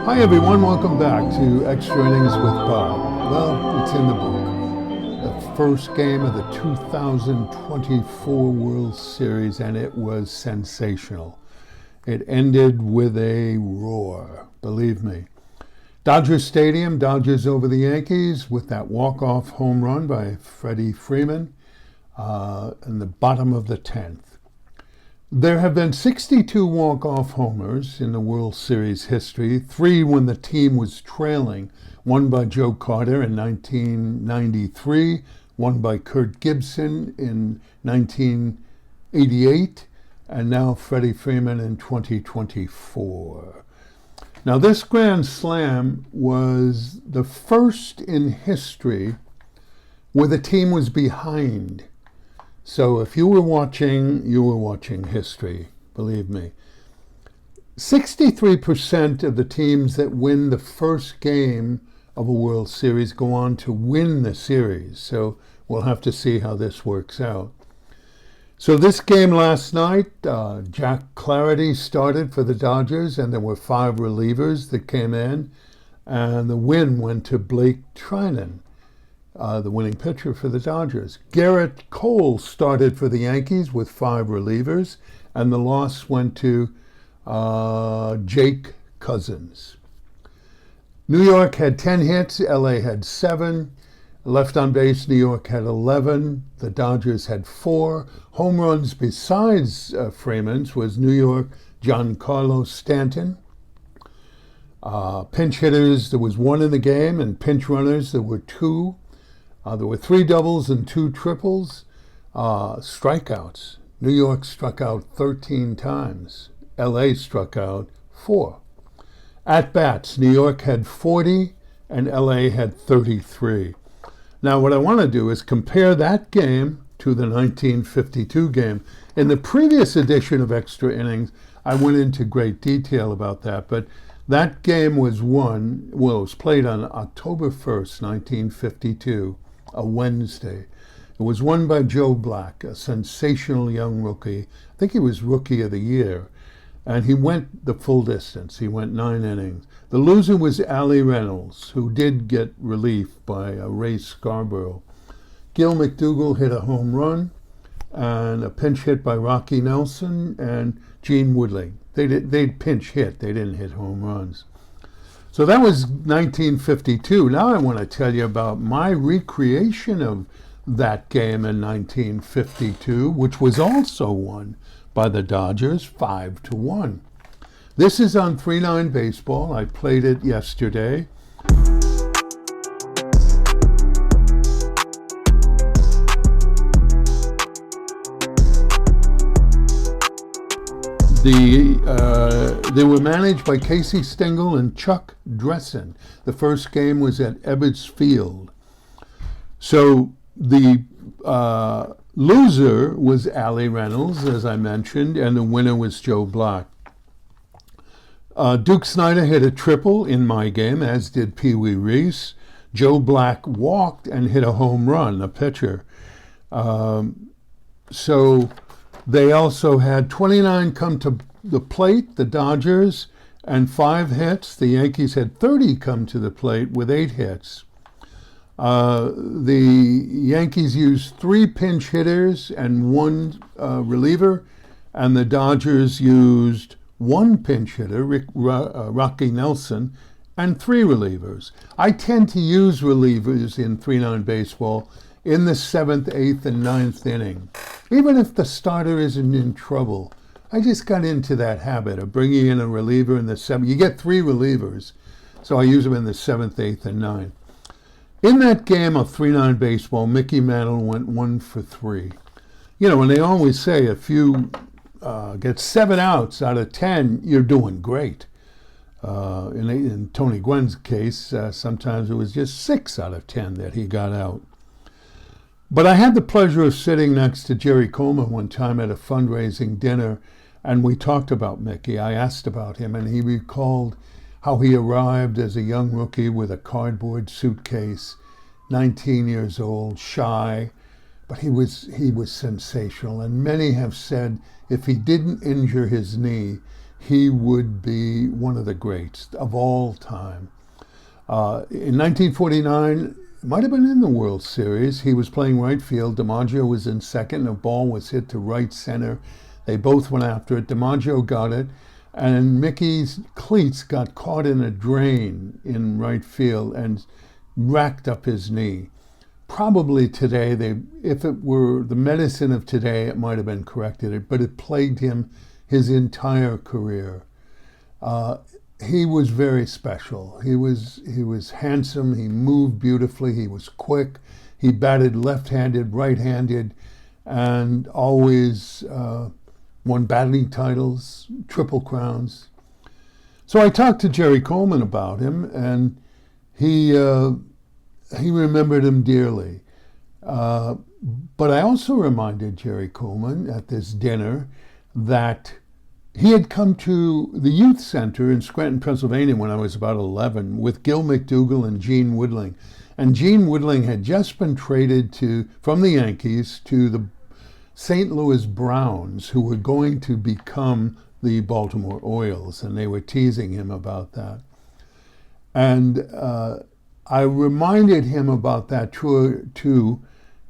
Hi everyone, welcome back to Extra Innings with Bob. Well, it's in the book. The first game of the 2024 World Series, and it was sensational. It ended with a roar, believe me. Dodger Stadium, Dodgers over the Yankees with that walk-off home run by Freddie Freeman in the bottom of the 10th. There have been 62 walk-off homers in the World Series history, 3 when the team was trailing, one by Joe Carter in 1993, one by Kurt Gibson in 1988, and now Freddie Freeman in 2024. Now this Grand Slam was the first in history where the team was behind. So if you were watching history, believe me. 63% of the teams that win the first game of a World Series go on to win the series. So we'll have to see how this works out. So this game last night, Jack Clarity started for the Dodgers, and there were 5 relievers that came in, and the win went to Blake Trinan, the winning pitcher for the Dodgers. Garrett Cole started for the Yankees with 5 relievers, and the loss went to Jake Cousins. New York had 10 hits, LA had 7. Left on base, New York had 11. The Dodgers had 4. Home runs besides Freeman's was New York, Giancarlo Stanton. Pinch hitters, there was 1 in the game, and pinch runners, there were 2. There were 3 doubles and 2 triples. Strikeouts. New York struck out 13 times. LA struck out 4. At-bats. New York had 40 and LA had 33. Now what I want to do is compare that game to the 1952 game. In the previous edition of Extra Innings, I went into great detail about that, but that game was it was played on October 1st, 1952. A Wednesday. It was won by Joe Black, a sensational young rookie. I think he was Rookie of the Year. And he went the full distance. He went 9 innings. The loser was Allie Reynolds, who did get relief by Ray Scarborough. Gil McDougall hit a home run, and a pinch hit by Rocky Nelson and Gene Woodley. They'd pinch hit. They didn't hit home runs. So that was 1952. Now I want to tell you about my recreation of that game in 1952, which was also won by the Dodgers 5-1. This is on 3-9 Baseball. I played it yesterday. They were managed by Casey Stengel and Chuck Dressen. The first game was at Ebbets Field. So the loser was Allie Reynolds, as I mentioned, and the winner was Joe Black. Duke Snider hit a triple in my game, as did Pee Wee Reese. Joe Black walked and hit a home run, a pitcher. So they also had 29 come to the plate, the Dodgers, and 5 hits. The Yankees had 30 come to the plate with 8 hits. The Yankees used 3 pinch hitters and 1 reliever, and the Dodgers used 1 pinch hitter, Rocky Nelson, and 3 relievers. I tend to use relievers in 3-9 baseball in the 7th, 8th, and 9th inning. Even if the starter isn't in trouble, I just got into that habit of bringing in a reliever in the 7th. You get 3 relievers, so I use them in the 7th, 8th, and 9th. In that game of 3-9 baseball, Mickey Mantle went 1 for 3. You know, and they always say if you get 7 outs out of 10, you're doing great. In Tony Gwynn's case, sometimes it was just 6 out of 10 that he got out. But I had the pleasure of sitting next to Jerry Coleman one time at a fundraising dinner, and we talked about Mickey. I asked about him, and he recalled how he arrived as a young rookie with a cardboard suitcase, 19 years old, shy, but he was sensational. And many have said if he didn't injure his knee, he would be one of the greats of all time. In 1949, might have been in the World Series, he was playing right field. DiMaggio was in second. The ball was hit to right center. They both went after it. DiMaggio got it, and Mickey's cleats got caught in a drain in right field and racked up his knee. Probably today, if it were the medicine of today, it might have been corrected, but it plagued him his entire career. He was very special. He was handsome. He moved beautifully. He was quick. He batted left-handed, right-handed, and always won batting titles, triple crowns. So I talked to Jerry Coleman about him, and he remembered him dearly. But I also reminded Jerry Coleman at this dinner that he had come to the youth center in Scranton, Pennsylvania when I was about 11 with Gil McDougall and Gene Woodling. And Gene Woodling had just been traded from the Yankees to the St. Louis Browns, who were going to become the Baltimore Orioles, and they were teasing him about that. And I reminded him about that tour to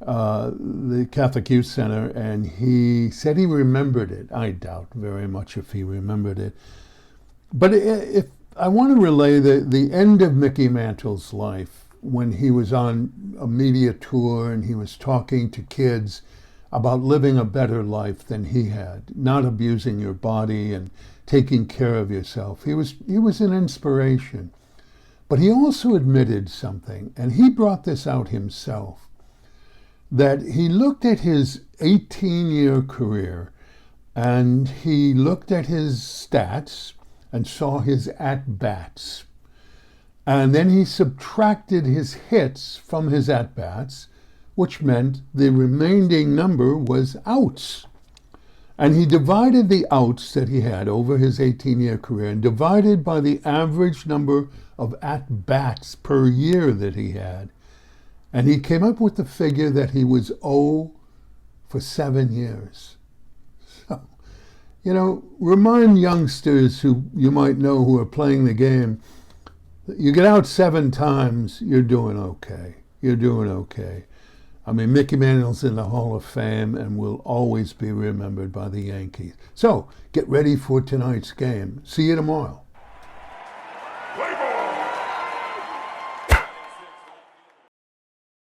the Catholic Youth Center, and he said he remembered it. I doubt very much if he remembered it. But if I want to relay the end of Mickey Mantle's life, when he was on a media tour and he was talking to kids about living a better life than he had, not abusing your body and taking care of yourself. He was an inspiration. But he also admitted something, and he brought this out himself, that he looked at his 18-year career and he looked at his stats and saw his at-bats. And then he subtracted his hits from his at-bats, which meant the remaining number was outs. And he divided the outs that he had over his 18-year career and divided by the average number of at-bats per year that he had. And he came up with the figure that he was 0 for 7 years. So, remind youngsters who you might know who are playing the game, you get out 7 times, you're doing okay. You're doing okay. I mean, Mickey Mantle's in the Hall of Fame and will always be remembered by the Yankees. So, get ready for tonight's game. See you tomorrow.